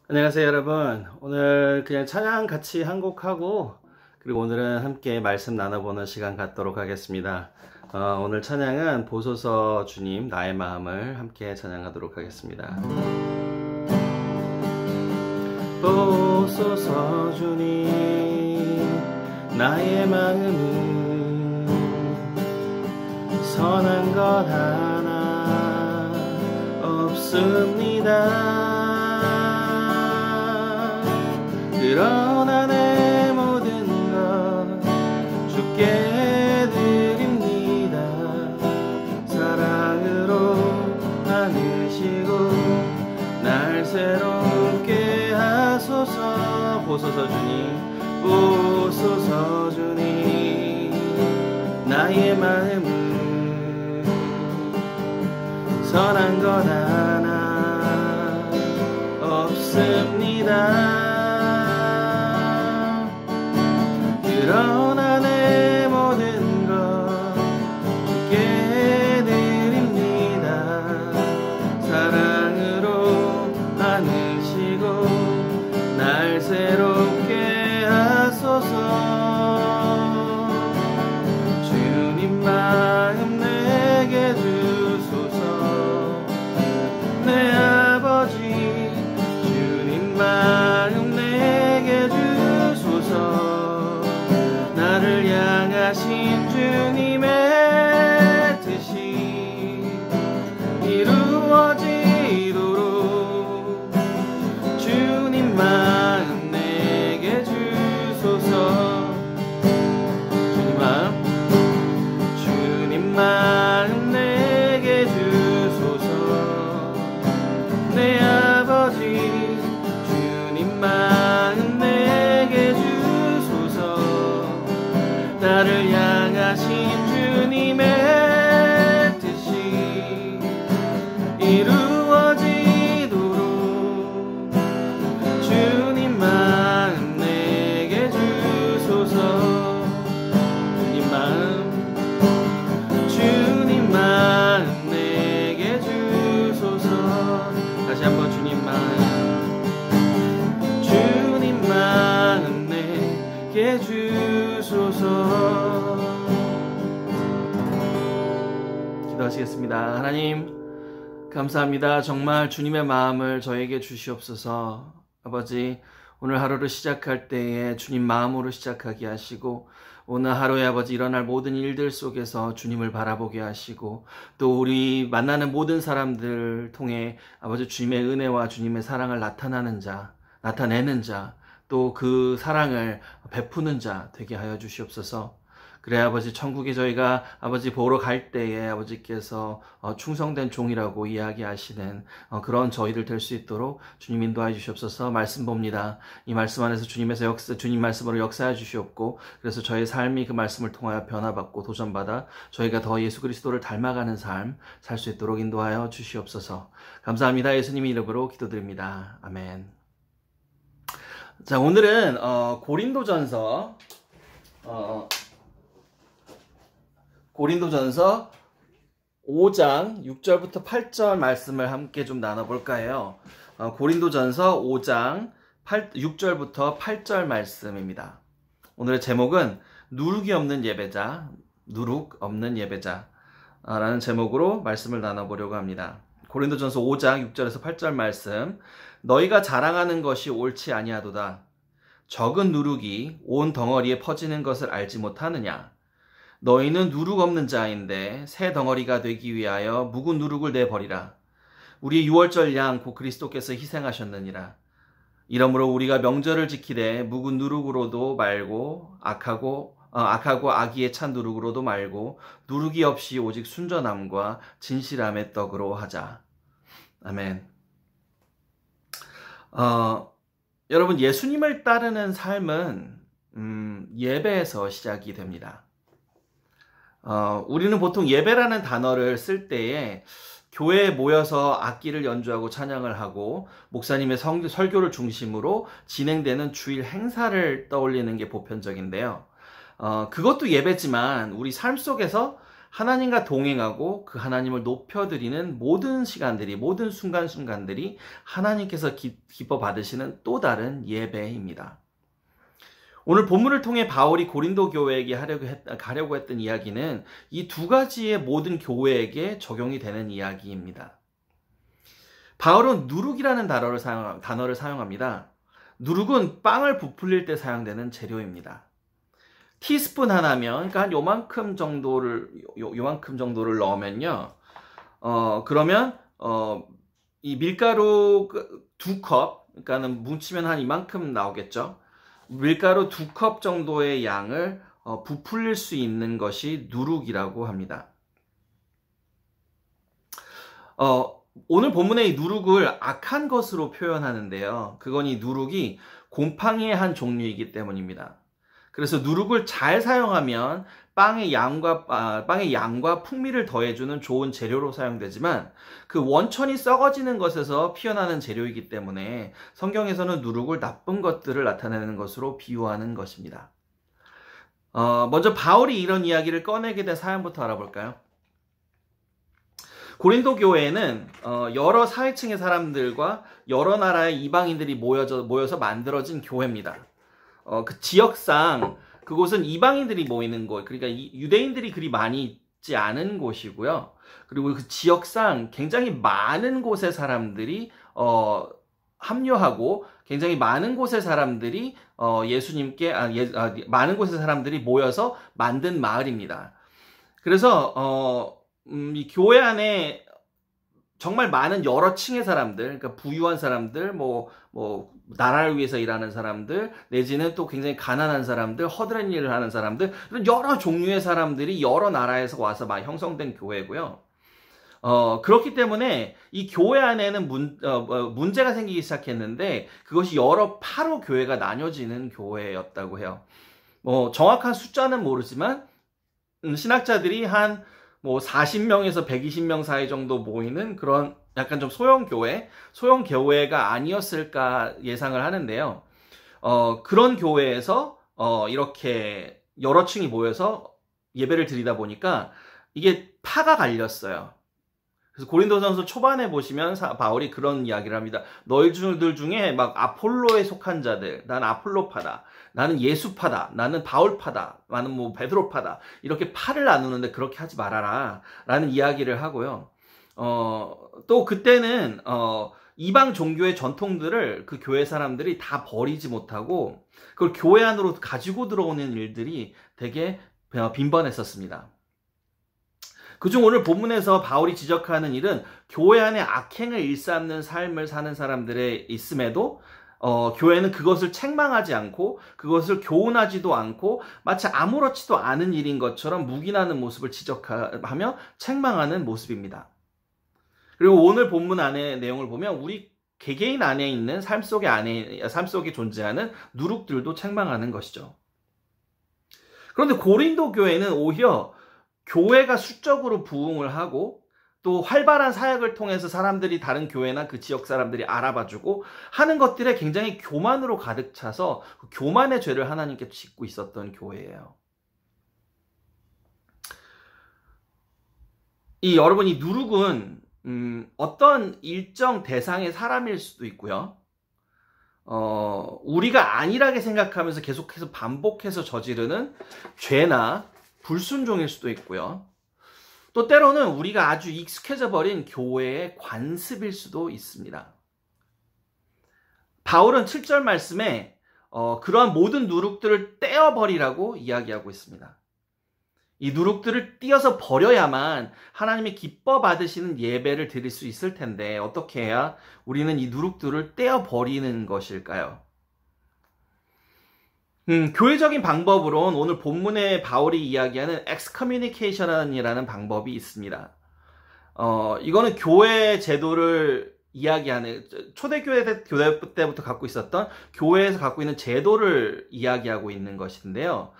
안녕하세요 여러분. 오늘 그냥 찬양 같이 한 곡 하고 그리고 오늘은 함께 말씀 나눠보는 시간 갖도록 하겠습니다. 오늘 찬양은 보소서 주님 나의 마음을 함께 찬양하도록 하겠습니다. 보소서 주님 나의 마음은 선한 것 하나 없습니다. 그러나 내 모든 것 주께 드립니다. 사랑으로 안으시고 날 새롭게 하소서. 보소서 주님 보소서 주님 나의 마음은 선한 것 하나 없습니다. 그러나 내 모든 것 주께 드립니다. 사랑으로 안으시고 날 새롭게 하소서. 주님 마음 내게 주소서. 내 아버지 주님 마음 내게 주소서. 나를 향하신 주님의 뜻이 이루어지도록 주님 마음 내게 주소서. 주님 마음 내게 주소서. 내 아버지 주님 마음 내게 주소서. 나를 향하신 주님의 뜻이 이루어지도록 주님 마음 내게 주소서. 주님 마음 내게 주소서. 다시 한번 주님 마음 내게 주소서. 기도하시겠습니다. 하나님 감사합니다. 정말 주님의 마음을 저에게 주시옵소서. 아버지 오늘 하루를 시작할 때에 주님 마음으로 시작하게 하시고 오늘 하루에 아버지 일어날 모든 일들 속에서 주님을 바라보게 하시고 또 우리 만나는 모든 사람들 통해 아버지 주님의 은혜와 주님의 사랑을 나타내는 자 또 그 사랑을 베푸는 자 되게 하여 주시옵소서. 그래 아버지 천국에 저희가 아버지 보러 갈 때에 아버지께서 충성된 종이라고 이야기하시는 그런 저희들 될 수 있도록 주님 인도하여 주시옵소서. 말씀 봅니다. 이 말씀 안에서 주님 말씀으로 역사해 주시옵고 그래서 저희 삶이 그 말씀을 통하여 변화받고 도전받아 저희가 더 예수 그리스도를 닮아가는 삶 살 수 있도록 인도하여 주시옵소서. 감사합니다. 예수님의 이름으로 기도드립니다. 아멘. 자, 오늘은 고린도전서 5장 6절부터 8절 말씀을 함께 좀 나눠볼까 해요. 고린도전서 5장 6절부터 8절 말씀입니다. 오늘의 제목은 누룩 없는 예배자 라는 제목으로 말씀을 나눠보려고 합니다. 고린도전서 5장 6절에서 8절 말씀. 너희가 자랑하는 것이 옳지 아니하도다. 적은 누룩이 온 덩어리에 퍼지는 것을 알지 못하느냐. 너희는 누룩 없는 자인데 새 덩어리가 되기 위하여 묵은 누룩을 내버리라. 우리 유월절 양 곧 그리스도께서 희생하셨느니라. 이러므로 우리가 명절을 지키되 묵은 누룩으로도 말고 악하고 악의에 찬 누룩으로도 말고 누룩이 없이 오직 순전함과 진실함의 떡으로 하자. 아멘. 여러분 예수님을 따르는 삶은 예배에서 시작이 됩니다. 우리는 보통 예배라는 단어를 쓸 때에 교회에 모여서 악기를 연주하고 찬양을 하고 목사님의 설교를 중심으로 진행되는 주일 행사를 떠올리는 게 보편적인데요. 그것도 예배지만 우리 삶 속에서 하나님과 동행하고 그 하나님을 높여드리는 모든 시간들이, 모든 순간순간들이 하나님께서 기뻐 받으시는 또 다른 예배입니다. 오늘 본문을 통해 바울이 고린도 교회에게 가려고 했던 이야기는 이 두 가지의 모든 교회에게 적용이 되는 이야기입니다. 바울은 누룩이라는 단어를 사용합니다. 누룩은 빵을 부풀릴 때 사용되는 재료입니다. 티스푼 하나면, 그러니까 한 요만큼 정도를 넣으면요, 그러면, 이 밀가루 2컵, 그러니까는 뭉치면 한 이만큼 나오겠죠. 밀가루 2컵 정도의 양을 부풀릴 수 있는 것이 누룩이라고 합니다. 오늘 본문의 이 누룩을 악한 것으로 표현하는데요. 그건 이 누룩이 곰팡이의 한 종류이기 때문입니다. 그래서 누룩을 잘 사용하면 빵의 양과 풍미를 더해주는 좋은 재료로 사용되지만 그 원천이 썩어지는 것에서 피어나는 재료이기 때문에 성경에서는 누룩을 나쁜 것들을 나타내는 것으로 비유하는 것입니다. 먼저 바울이 이런 이야기를 꺼내게 된 사연부터 알아볼까요? 고린도 교회에는 여러 사회층의 사람들과 여러 나라의 이방인들이 모여서 만들어진 교회입니다. 그 지역상 그곳은 이방인들이 모이는 곳, 그러니까 유대인들이 그리 많이 있지 않은 곳이고요. 그리고 그 지역상 굉장히 많은 곳의 사람들이 합류하고 굉장히 많은 곳의 사람들이 많은 곳의 사람들이 모여서 만든 마을입니다. 그래서 이 교회 안에 정말 많은 여러 층의 사람들, 그러니까 부유한 사람들, 나라를 위해서 일하는 사람들, 내지는 또 굉장히 가난한 사람들, 허드렛 일을 하는 사람들, 이런 여러 종류의 사람들이 여러 나라에서 와서 막 형성된 교회고요. 그렇기 때문에 이 교회 안에는 문제가 생기기 시작했는데 그것이 여러 파로 교회가 나뉘어지는 교회였다고 해요. 정확한 숫자는 모르지만 신학자들이 한 40명에서 120명 사이 정도 모이는 그런 약간 좀 소형 교회가 아니었을까 예상을 하는데요. 그런 교회에서 이렇게 여러 층이 모여서 예배를 드리다 보니까 이게 파가 갈렸어요. 그래서 고린도전서 초반에 보시면 바울이 그런 이야기를 합니다. 너희들 중에 막 아폴로에 속한 자들, 난 아폴로파다, 나는 예수파다, 나는 바울파다, 나는 베드로파다, 이렇게 파를 나누는데 그렇게 하지 말아라 라는 이야기를 하고요. 또 그때는 이방 종교의 전통들을 그 교회 사람들이 다 버리지 못하고 그걸 교회 안으로 가지고 들어오는 일들이 되게 빈번했었습니다. 그중 오늘 본문에서 바울이 지적하는 일은 교회 안에 악행을 일삼는 삶을 사는 사람들의 있음에도 교회는 그것을 책망하지 않고 그것을 교훈하지도 않고 마치 아무렇지도 않은 일인 것처럼 묵인하는 모습을 지적하며 책망하는 모습입니다. 그리고 오늘 본문 안의 내용을 보면 우리 개개인 안에 있는 삶 속에 존재하는 누룩들도 책망하는 것이죠. 그런데 고린도 교회는 오히려 교회가 수적으로 부흥을 하고 또 활발한 사역을 통해서 사람들이 다른 교회나 그 지역 사람들이 알아봐주고 하는 것들에 굉장히 교만으로 가득 차서 그 교만의 죄를 하나님께 짓고 있었던 교회예요. 여러분, 이 누룩은 어떤 일정 대상의 사람일 수도 있고요. 우리가 안일하게 생각하면서 계속해서 반복해서 저지르는 죄나 불순종일 수도 있고요. 또 때로는 우리가 아주 익숙해져 버린 교회의 관습일 수도 있습니다. 바울은 7절 말씀에 그러한 모든 누룩들을 떼어버리라고 이야기하고 있습니다. 이 누룩들을 띄어서 버려야만 하나님이 기뻐 받으시는 예배를 드릴 수 있을 텐데 어떻게 해야 우리는 이 누룩들을 떼어버리는 것일까요? 교회적인 방법으로는 오늘 본문에 바울이 이야기하는 excommunication이라는 방법이 있습니다. 이거는 교회 제도를 이야기하는, 초대교회 때부터 갖고 있었던 교회에서 갖고 있는 제도를 이야기하고 있는 것인데요.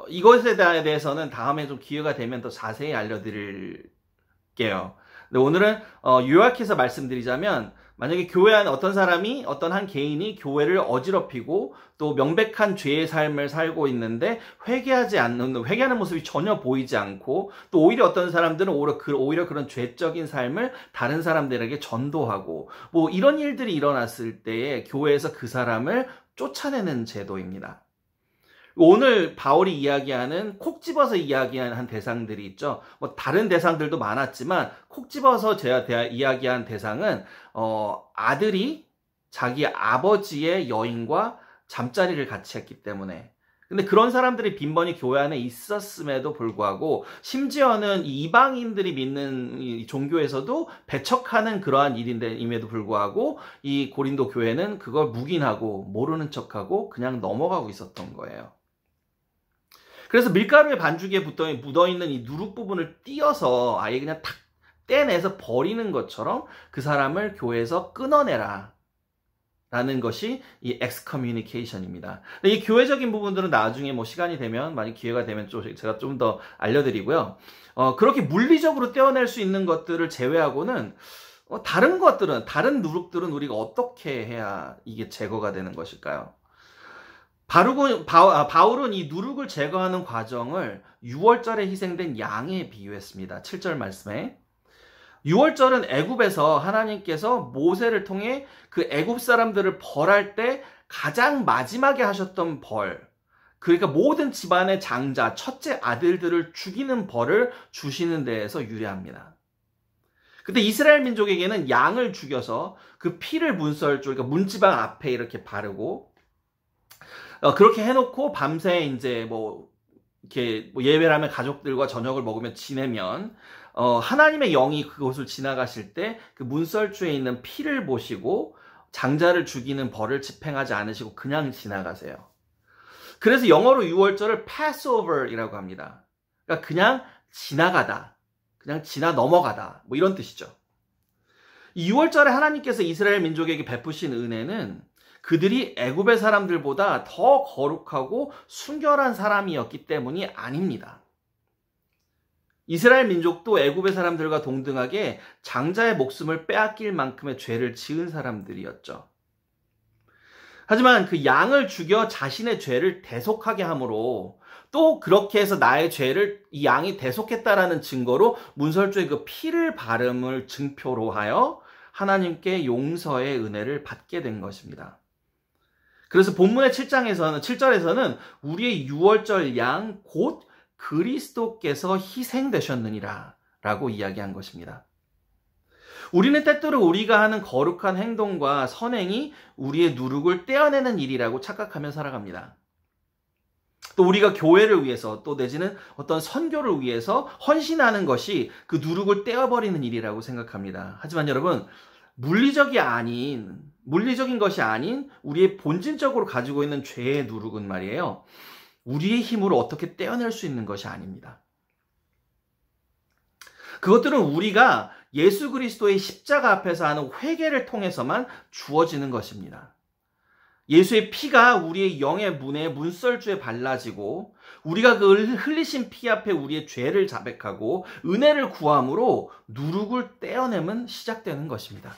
이것에 대해서는 다음에 좀 기회가 되면 더 자세히 알려드릴게요. 근데 오늘은 요약해서 말씀드리자면 만약에 교회 안에 어떤 사람이, 어떤 한 개인이 교회를 어지럽히고 또 명백한 죄의 삶을 살고 있는데 회개하는 모습이 전혀 보이지 않고 또 오히려 어떤 사람들은 오히려 그런 죄적인 삶을 다른 사람들에게 전도하고 뭐 이런 일들이 일어났을 때에 교회에서 그 사람을 쫓아내는 제도입니다. 오늘 바울이 이야기하는 콕 집어서 이야기한 대상들이 있죠. 뭐 다른 대상들도 많았지만 콕 집어서 제가 이야기한 대상은 아들이 자기 아버지의 여인과 잠자리를 같이 했기 때문에. 근데 그런 사람들이 빈번히 교회 안에 있었음에도 불구하고 심지어는 이방인들이 믿는 이 종교에서도 배척하는 그러한 일임에도 불구하고 이 고린도 교회는 그걸 묵인하고 모르는 척하고 그냥 넘어가고 있었던 거예요. 그래서 밀가루에 반죽에 묻어있는 이 누룩 부분을 띄어서 아예 그냥 탁 떼내서 버리는 것처럼 그 사람을 교회에서 끊어내라 라는 것이 이 excommunication입니다. 이 교회적인 부분들은 나중에 뭐 시간이 되면, 만약 기회가 되면 제가 좀 더 알려드리고요. 그렇게 물리적으로 떼어낼 수 있는 것들을 제외하고는 다른 누룩들은 우리가 어떻게 해야 이게 제거가 되는 것일까요? 바울은 이 누룩을 제거하는 과정을 6월절에 희생된 양에 비유했습니다. 7절 말씀에. 6월절은 애굽에서 하나님께서 모세를 통해 그 애굽 사람들을 벌할 때 가장 마지막에 하셨던 벌, 그러니까 모든 집안의 장자, 첫째 아들들을 죽이는 벌을 주시는 데에서 유래합니다. 근데 이스라엘 민족에게는 양을 죽여서 그 피를 그러니까 문지방 앞에 이렇게 바르고 그렇게 해놓고 밤새 이제 이렇게 예배를 하면 가족들과 저녁을 먹으며 지내면 하나님의 영이 그곳을 지나가실 때 그 문설주에 있는 피를 보시고 장자를 죽이는 벌을 집행하지 않으시고 그냥 지나가세요. 그래서 영어로 6월절을 Passover이라고 합니다. 그러니까 그냥 지나가다, 그냥 지나 넘어가다, 뭐 이런 뜻이죠. 이 6월절에 하나님께서 이스라엘 민족에게 베푸신 은혜는 그들이 애굽의 사람들보다 더 거룩하고 순결한 사람이었기 때문이 아닙니다. 이스라엘 민족도 애굽의 사람들과 동등하게 장자의 목숨을 빼앗길 만큼의 죄를 지은 사람들이었죠. 하지만 그 양을 죽여 자신의 죄를 대속하게 함으로 또 그렇게 해서 나의 죄를 이 양이 대속했다라는 증거로 문설주에 그 피를 바름을 증표로 하여 하나님께 용서의 은혜를 받게 된 것입니다. 그래서 본문의 7절에서는 우리의 6월절 양 곧 그리스도께서 희생되셨느니라 라고 이야기한 것입니다. 우리는 때때로 우리가 하는 거룩한 행동과 선행이 우리의 누룩을 떼어내는 일이라고 착각하며 살아갑니다. 또 우리가 교회를 위해서 또 내지는 어떤 선교를 위해서 헌신하는 것이 그 누룩을 떼어버리는 일이라고 생각합니다. 하지만 여러분, 물리적인 것이 아닌 우리의 본질적으로 가지고 있는 죄의 누룩은 말이에요, 우리의 힘으로 어떻게 떼어낼 수 있는 것이 아닙니다. 그것들은 우리가 예수 그리스도의 십자가 앞에서 하는 회개를 통해서만 주어지는 것입니다. 예수의 피가 우리의 영의 문설주에 발라지고 우리가 그 흘리신 피 앞에 우리의 죄를 자백하고 은혜를 구함으로 누룩을 떼어내면 시작되는 것입니다.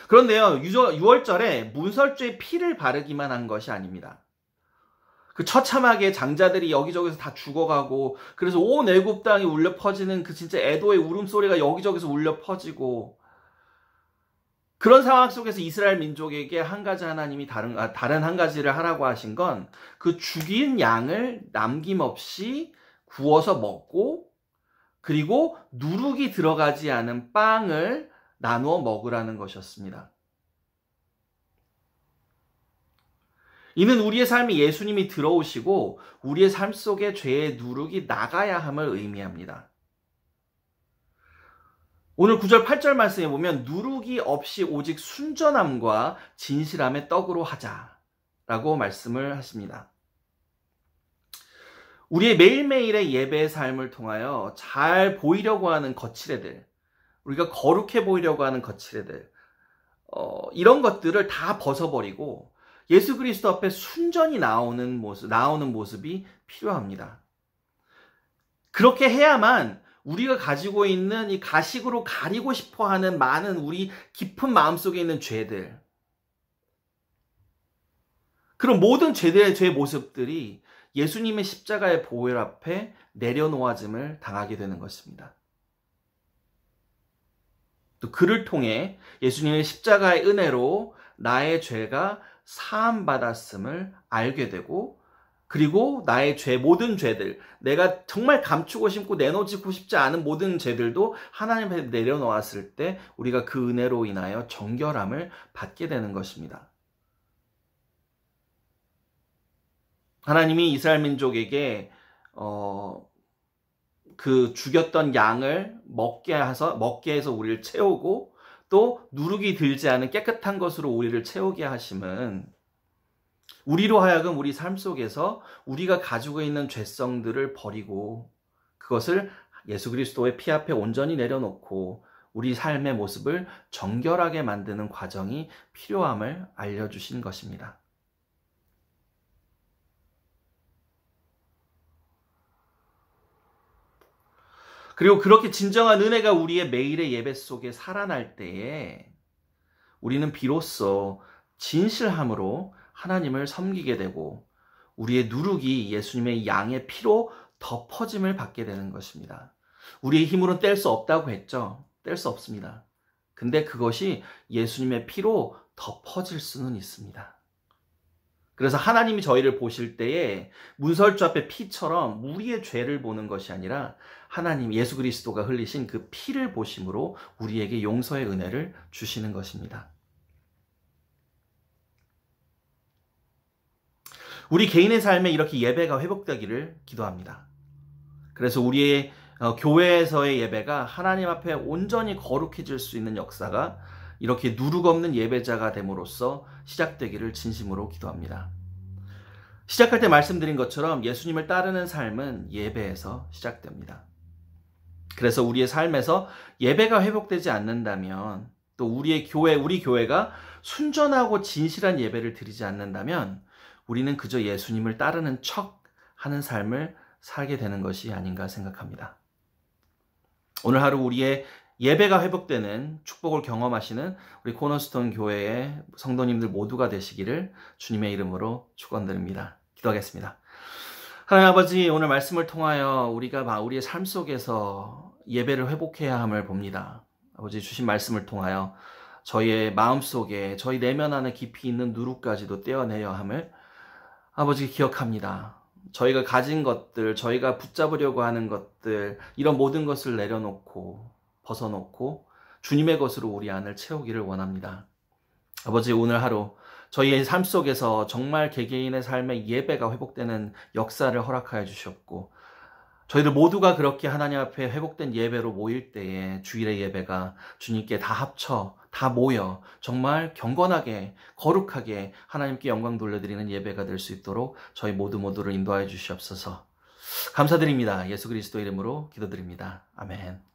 그런데요, 6월절에 문설주에 피를 바르기만 한 것이 아닙니다. 그 처참하게 장자들이 여기저기서 다 죽어가고, 그래서 온 애굽 땅이 울려 퍼지는 그 진짜 애도의 울음소리가 여기저기서 울려 퍼지고, 그런 상황 속에서 이스라엘 민족에게 하나님이 다른 한 가지를 하라고 하신 건 그 죽인 양을 남김없이 구워서 먹고, 그리고 누룩이 들어가지 않은 빵을 나누어 먹으라는 것이었습니다. 이는 우리의 삶에 예수님이 들어오시고 우리의 삶 속에 죄의 누룩이 나가야 함을 의미합니다. 오늘 9절 8절 말씀에 보면 누룩이 없이 오직 순전함과 진실함의 떡으로 하자라고 말씀을 하십니다. 우리의 매일매일의 예배의 삶을 통하여 잘 보이려고 하는 거칠애들, 우리가 거룩해 보이려고 하는 거칠애들, 이런 것들을 다 벗어버리고 예수 그리스도 앞에 순전히 나오는 모습이 필요합니다. 그렇게 해야만 우리가 가지고 있는 이 가식으로 가리고 싶어 하는 많은 우리 깊은 마음속에 있는 죄들, 그런 모든 죄들의 죄 모습들이 예수님의 십자가의 보혈 앞에 내려놓아짐을 당하게 되는 것입니다. 또 그를 통해 예수님의 십자가의 은혜로 나의 죄가 사함받았음을 알게 되고, 그리고 나의 모든 죄들, 내가 정말 감추고 싶고 내놓고 싶지 않은 모든 죄들도 하나님 앞에 내려놓았을 때 우리가 그 은혜로 인하여 정결함을 받게 되는 것입니다. 하나님이 이스라엘 민족에게 그 죽였던 양을 먹게 해서 우리를 채우고, 또 누룩이 들지 않은 깨끗한 것으로 우리를 채우게 하심은 우리로 하여금 우리 삶 속에서 우리가 가지고 있는 죄성들을 버리고 그것을 예수 그리스도의 피 앞에 온전히 내려놓고 우리 삶의 모습을 정결하게 만드는 과정이 필요함을 알려주신 것입니다. 그리고 그렇게 진정한 은혜가 우리의 매일의 예배 속에 살아날 때에 우리는 비로소 진실함으로 하나님을 섬기게 되고 우리의 누룩이 예수님의 양의 피로 덮어짐을 받게 되는 것입니다. 우리의 힘으로는 뗄 수 없다고 했죠. 뗄 수 없습니다. 근데 그것이 예수님의 피로 덮어질 수는 있습니다. 그래서 하나님이 저희를 보실 때에 문설주 앞에 피처럼 우리의 죄를 보는 것이 아니라 하나님 예수 그리스도가 흘리신 그 피를 보심으로 우리에게 용서의 은혜를 주시는 것입니다. 우리 개인의 삶에 이렇게 예배가 회복되기를 기도합니다. 그래서 우리의 교회에서의 예배가 하나님 앞에 온전히 거룩해질 수 있는 역사가 이렇게 누룩 없는 예배자가 됨으로써 시작되기를 진심으로 기도합니다. 시작할 때 말씀드린 것처럼 예수님을 따르는 삶은 예배에서 시작됩니다. 그래서 우리의 삶에서 예배가 회복되지 않는다면, 또 우리 교회가 순전하고 진실한 예배를 드리지 않는다면 우리는 그저 예수님을 따르는 척 하는 삶을 살게 되는 것이 아닌가 생각합니다. 오늘 하루 우리의 예배가 회복되는 축복을 경험하시는 우리 코너스톤 교회의 성도님들 모두가 되시기를 주님의 이름으로 축원드립니다. 기도하겠습니다. 하나님 아버지, 오늘 말씀을 통하여 우리가 우리의 삶 속에서 예배를 회복해야 함을 봅니다. 아버지, 주신 말씀을 통하여 저희의 마음속에, 저희 내면 안에 깊이 있는 누룩까지도 떼어내야 함을 아버지 기억합니다. 저희가 가진 것들, 저희가 붙잡으려고 하는 것들, 이런 모든 것을 내려놓고 벗어놓고 주님의 것으로 우리 안을 채우기를 원합니다. 아버지, 오늘 하루 저희의 삶 속에서 정말 개개인의 삶의 예배가 회복되는 역사를 허락하여 주셨고, 저희들 모두가 그렇게 하나님 앞에 회복된 예배로 모일 때에 주일의 예배가 주님께 다 합쳐 다 모여 정말 경건하게 거룩하게 하나님께 영광 돌려드리는 예배가 될 수 있도록 저희 모두를 인도하여 주시옵소서. 감사드립니다. 예수 그리스도 이름으로 기도드립니다. 아멘.